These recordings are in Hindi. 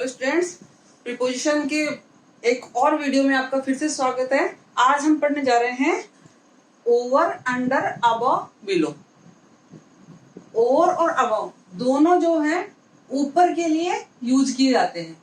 हेलो स्टूडेंट्स, प्रीपोजिशन के एक और वीडियो में आपका फिर से स्वागत है। आज हम पढ़ने जा रहे हैं over, under, above, below. Over और अबव दोनों जो है ऊपर के लिए यूज किए जाते हैं।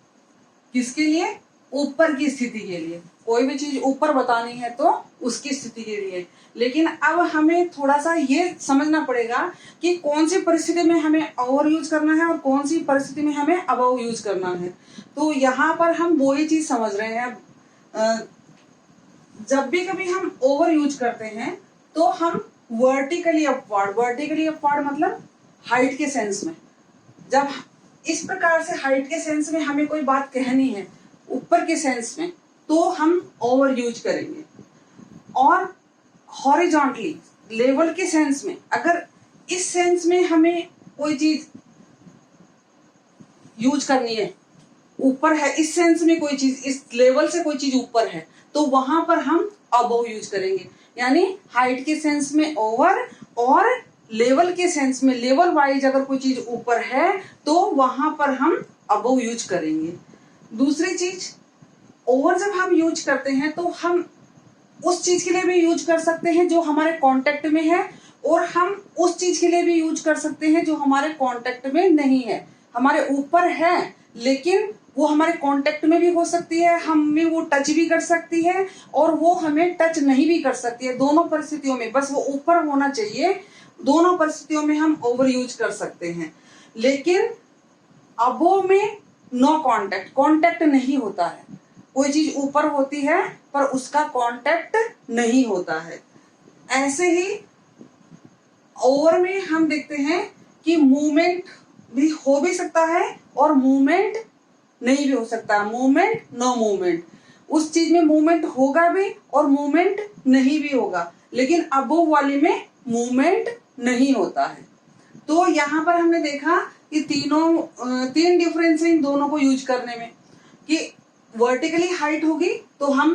किसके लिए? ऊपर की स्थिति के लिए। कोई भी चीज ऊपर बतानी है तो उसकी स्थिति के लिए। लेकिन अब हमें थोड़ा सा ये समझना पड़ेगा कि कौन सी परिस्थिति में हमें ओवर यूज करना है और कौन सी परिस्थिति में हमें अबव यूज करना है। तो यहाँ पर हम वो ही चीज समझ रहे हैं। जब भी कभी हम ओवर यूज करते हैं तो हम वर्टिकली अपवर्ड मतलब हाइट के सेंस में, जब इस प्रकार से हाइट के सेंस में हमें कोई बात कहनी है ऊपर के सेंस में, तो हम ओवर यूज करेंगे। और हॉरिजॉन्टली लेवल के सेंस में, अगर इस सेंस में हमें कोई चीज यूज करनी है, ऊपर है इस सेंस में कोई चीज, इस लेवल से कोई चीज ऊपर है, तो वहां पर हम अबव यूज करेंगे। यानी हाइट के सेंस में ओवर और लेवल के सेंस में लेवल वाइज अगर कोई चीज ऊपर है तो वहां पर हम अबव यूज करेंगे। दूसरी चीज, ओवर जब हम यूज करते हैं तो हम उस चीज के लिए भी यूज कर सकते हैं जो हमारे कांटेक्ट में है, और हम उस चीज के लिए भी यूज कर सकते हैं जो हमारे कांटेक्ट में नहीं है। हमारे ऊपर है लेकिन वो हमारे कांटेक्ट में भी हो सकती है, हमें वो टच भी कर सकती है और वो हमें टच नहीं भी कर सकती है। दोनों परिस्थितियों में बस वो ऊपर होना चाहिए। दोनों परिस्थितियों में हम ओवर यूज कर सकते हैं। लेकिन अबव में नो कांटेक्ट नहीं होता है। कोई चीज ऊपर होती है पर उसका कांटेक्ट नहीं होता है। ऐसे ही ओवर में हम देखते हैं कि मूवमेंट भी हो भी सकता है और मूवमेंट नहीं भी हो सकता। मूवमेंट, नो मूवमेंट, उस चीज में मूवमेंट होगा भी और मूवमेंट नहीं भी होगा। लेकिन अबव वाली में मूवमेंट नहीं होता है। तो यहाँ पर हमने देखा कि तीन डिफरेंस है इन दोनों को यूज करने में। कि वर्टिकली हाइट होगी तो हम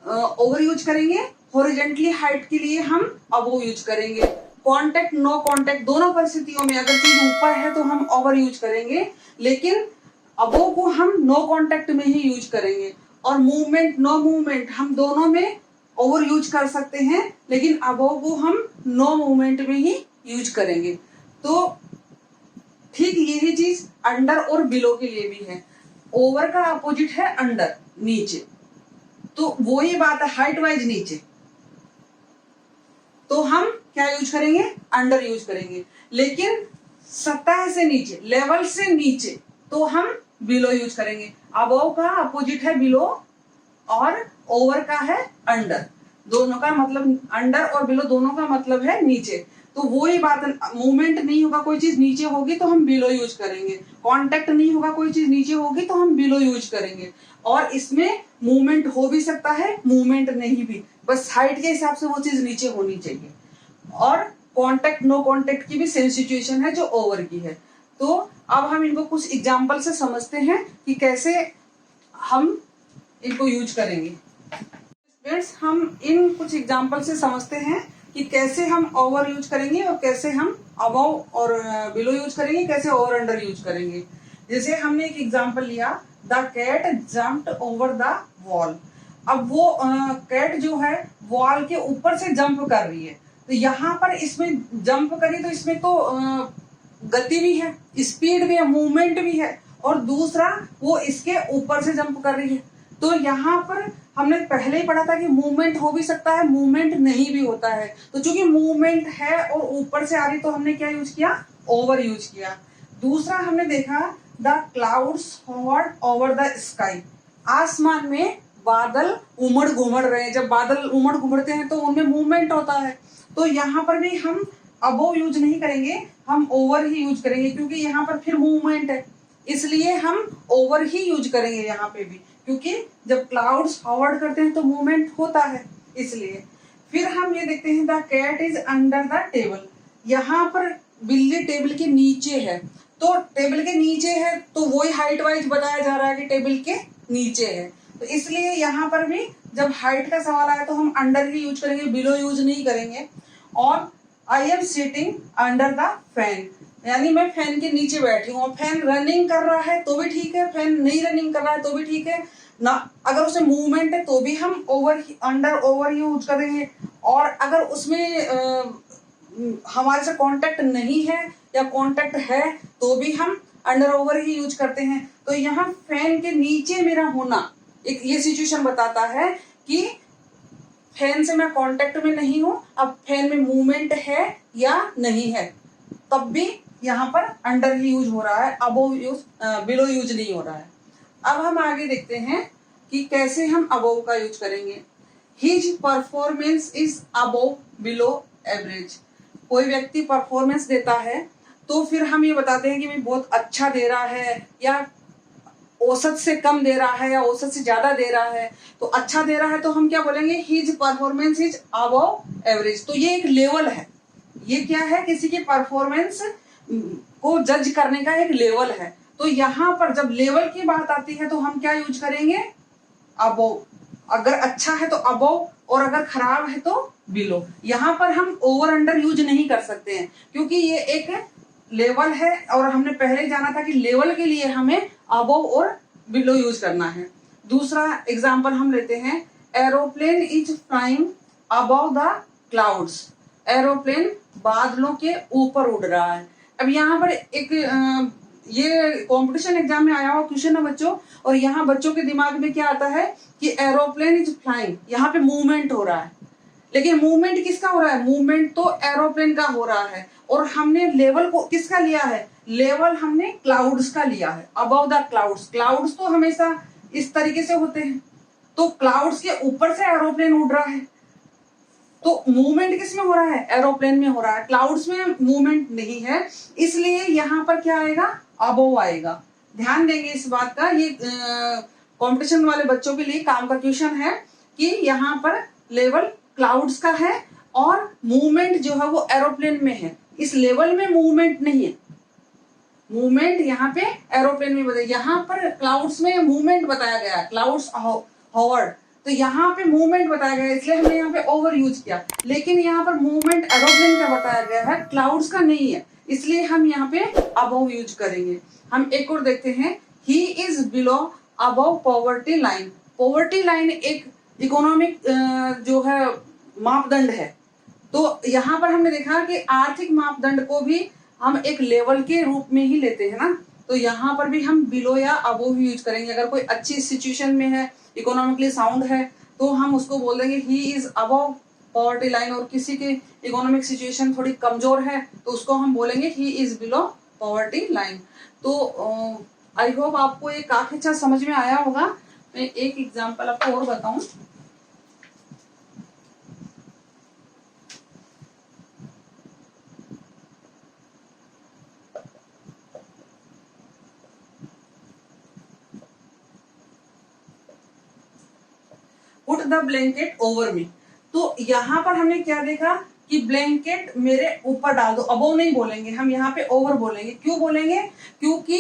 ओवर यूज करेंगे, हॉरिजॉन्टली हाइट के लिए हम अबव यूज करेंगे। कांटेक्ट, नो कांटेक्ट, दोनों परिस्थितियों में अगर चीज ऊपर है तो हम ओवर यूज करेंगे, लेकिन अबव को हम नो कांटेक्ट में ही यूज करेंगे। और मूवमेंट, नो मूवमेंट, हम दोनों में ओवर यूज कर सकते हैं, लेकिन अबव को हम नो मूवमेंट में ही यूज करेंगे। तो ठीक यही चीज अंडर और बिलो के लिए भी है। ओवर का अपोजिट है अंडर, नीचे। तो वो ही बात है, हाइट वाइज नीचे, तो हम क्या यूज करेंगे? अंडर यूज करेंगे। लेकिन सतह से नीचे, लेवल से नीचे, तो हम बिलो यूज करेंगे। अबव का अपोजिट है बिलो और ओवर का है अंडर। दोनों का मतलब, अंडर और बिलो दोनों का मतलब है नीचे। तो वो ही बात, मूवमेंट नहीं होगा कोई चीज नीचे होगी तो हम बिलो यूज करेंगे, कांटेक्ट नहीं होगा कोई चीज नीचे होगी तो हम बिलो यूज करेंगे। और इसमें मूवमेंट हो भी सकता है, मूवमेंट नहीं भी, बस हाइट के हिसाब से वो चीज नीचे होनी चाहिए। और कांटेक्ट, नो कांटेक्ट की भी सेम सिचुएशन है जो ओवर की है। तो अब हम इनको कुछ एग्जांपल से समझते हैं कि कैसे हम इनको यूज करेंगे। फ्रेंड्स, हम इन कुछ एग्जांपल से समझते हैं कि कैसे हम ओवर यूज करेंगे और कैसे हम अबव और बिलो यूज करेंगे, कैसे ओवर अंडर यूज करेंगे। जैसे हमने एक एग्जांपल लिया, the cat jumped over the wall. अब वो कैट जो है वॉल के ऊपर से जंप कर रही है, तो यहाँ पर इसमें जंप करी तो इसमें तो गति भी है, स्पीड भी है, मूवमेंट भी है, और दूसरा वो इसके ऊपर से जंप कर रही है। तो यहाँ पर हमने पहले ही पढ़ा था कि मूवमेंट हो भी सकता है, मूवमेंट नहीं भी होता है। तो चूंकि मूवमेंट है और ऊपर से आ रही, तो हमने क्या यूज किया? ओवर यूज किया। दूसरा हमने देखा, the clouds hovered over the sky. आसमान में बादल उमड़ घुमड़ रहे हैं। जब बादल उमड़ घुमड़ते हैं तो उनमें मूवमेंट होता है। तो यहाँ पर भी हम अबव यूज नहीं करेंगे, हम ओवर ही यूज करेंगे, क्योंकि यहाँ पर फिर मूवमेंट है, इसलिए हम ओवर ही यूज करेंगे यहाँ पे भी। क्योंकि जब क्लाउड्स हॉवर्ड करते हैं तो मूवमेंट होता है, इसलिए। फिर हम ये देखते हैं, the cat is under the table. यहाँ पर बिल्ली टेबल के नीचे है, तो टेबल के नीचे है तो वही हाइट वाइज बताया जा रहा है कि टेबल के नीचे है। तो इसलिए यहाँ पर भी जब हाइट का सवाल आया तो हम अंडर ही यूज करेंगे, बिलो यूज नहीं करेंगे। और I am sitting under the fan, यानी मैं फैन के नीचे बैठी हूँ। फैन रनिंग कर रहा है तो भी ठीक है, फैन नहीं रनिंग कर रहा है तो भी ठीक है ना। अगर उसमें मूवमेंट है तो भी हम अंडर ओवर यूज करेंगे, और अगर उसमें हमारे से कांटेक्ट नहीं है या कांटेक्ट है तो भी हम अंडर ओवर ही यूज करते हैं। तो यहाँ फैन के नीचे मेरा होना एक ये सिचुएशन बताता है कि फैन से मैं कांटेक्ट में नहीं हूं, अब फैन में मूवमेंट है या नहीं है, तब भी यहाँ पर अंडर ही यूज हो रहा है, अबोव यूज बिलो यूज नहीं हो रहा है। अब हम आगे देखते हैं कि कैसे हम अबोव का यूज करेंगे। His performance is above below average. कोई व्यक्ति परफॉर्मेंस देता है तो फिर हम ये बताते हैं कि भाई बहुत अच्छा दे रहा है, या औसत से कम दे रहा है, या औसत से ज्यादा दे रहा है। तो अच्छा दे रहा है तो हम क्या बोलेंगे, his performance is above average. तो ये एक लेवल है, ये क्या है, किसी की परफॉर्मेंस को जज करने का एक लेवल है। तो यहाँ पर जब लेवल की बात आती है तो हम क्या यूज करेंगे, अबव। अगर अच्छा है तो अबव, और अगर खराब है तो बिलो। यहाँ पर हम ओवर अंडर यूज नहीं कर सकते हैं, क्योंकि ये एक लेवल है और हमने पहले ही जाना था कि लेवल के लिए हमें अबव और बिलो यूज करना है। दूसरा एग्जांपल हम लेते हैं, aeroplane is flying above the clouds. Aeroplane बादलों के ऊपर उड़ रहा है। अब यहाँ पर एक ये कंपटीशन एग्जाम में आया हुआ क्वेश्चन है बच्चों, और यहाँ बच्चों के दिमाग में क्या आता है कि एरोप्लेन इज फ्लाइंग, यहाँ पे मूवमेंट हो रहा है, लेकिन मूवमेंट किसका हो रहा है, मूवमेंट तो एरोप्लेन का हो रहा है, और हमने लेवल को किसका लिया है, लेवल हमने क्लाउड्स का लिया है, अबव द क्लाउड्स। क्लाउड्स तो हमेशा इस तरीके से होते हैं, तो क्लाउड्स के ऊपर से एरोप्लेन उड़ रहा है, तो मूवमेंट किस में हो रहा है, एरोप्लेन में हो रहा है, क्लाउड्स में मूवमेंट नहीं है, इसलिए यहाँ पर क्या आएगा, अबव आएगा। ध्यान देंगे इस बात का, ये कंपटीशन वाले बच्चों के लिए काम का क्वेश्चन है कि यहाँ पर लेवल क्लाउड्स का है और मूवमेंट जो है वो एरोप्लेन में है, इस लेवल में मूवमेंट नहीं है, मूवमेंट यहाँ पे एरोप्लेन में बताया, यहाँ पर क्लाउड्स में मूवमेंट बताया गया, क्लाउड्स हॉवर्ड, तो यहाँ पे मूवमेंट बताया गया, इसलिए हमने यहाँ पे ओवर यूज किया। लेकिन यहाँ पर मूवमेंट एरोप्लेन का बताया गया है, क्लाउड्स का नहीं है, इसलिए हम यहाँ पे अबव यूज करेंगे। हम एक और देखते हैं, he is below above poverty line. Poverty line एक इकोनॉमिक जो है मापदंड है, तो यहाँ पर हमने देखा कि आर्थिक मापदंड को भी हम एक लेवल के रूप में ही लेते हैं ना, तो यहाँ पर भी हम बिलो या अबव यूज करेंगे। अगर कोई अच्छी सिचुएशन में है, इकोनॉमिकली साउंड है, तो हम उसको बोल देंगे he is above poverty line, और किसी की इकोनॉमिक सिचुएशन थोड़ी कमजोर है तो उसको हम बोलेंगे he is below poverty line. तो आई होप आपको ये काफी अच्छा समझ में आया होगा। मैं एक एग्जाम्पल आपको और बताऊं, put the blanket over me. तो यहाँ पर हमने क्या देखा कि ब्लैंकेट मेरे ऊपर डाल दो, अबव नहीं बोलेंगे हम, यहाँ पे ओवर बोलेंगे। क्यों बोलेंगे, क्योंकि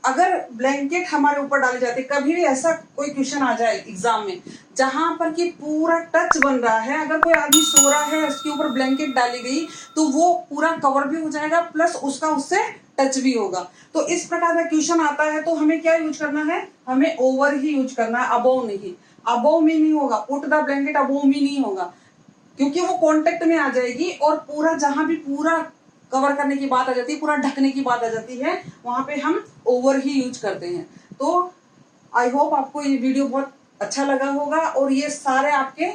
अगर ब्लैंकेट हमारे ऊपर डाले जाते, कभी भी ऐसा कोई क्वेश्चन आ जाए एग्जाम में जहां पर कि पूरा टच बन रहा है, अगर कोई आदमी सो रहा है उसके ऊपर ब्लैंकेट डाली गई तो वो पूरा कवर भी हो जाएगा, प्लस उसका उससे टच भी होगा। तो इस प्रकार का क्वेश्चन आता है तो हमें क्या यूज करना है, हमें ओवर ही यूज करना है, अबव नहीं। अबव में नहीं होगा, पुट द ब्लैंकेट अबव में नहीं होगा, क्योंकि वो कॉन्टेक्ट में आ जाएगी, और पूरा जहां भी पूरा कवर करने की बात आ जाती है, पूरा ढकने की बात आ जाती है, वहां पे हम ओवर ही यूज करते हैं। तो आई होप आपको ये वीडियो बहुत अच्छा लगा होगा, और ये सारे आपके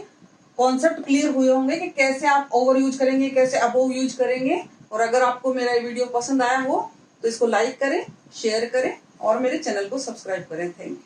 कॉन्सेप्ट क्लियर हुए होंगे कि कैसे आप ओवर यूज करेंगे, कैसे अबव यूज करेंगे। और अगर आपको मेरा ये वीडियो पसंद आया हो तो इसको लाइक करें, शेयर करें और मेरे चैनल को सब्सक्राइब करें। Thank you.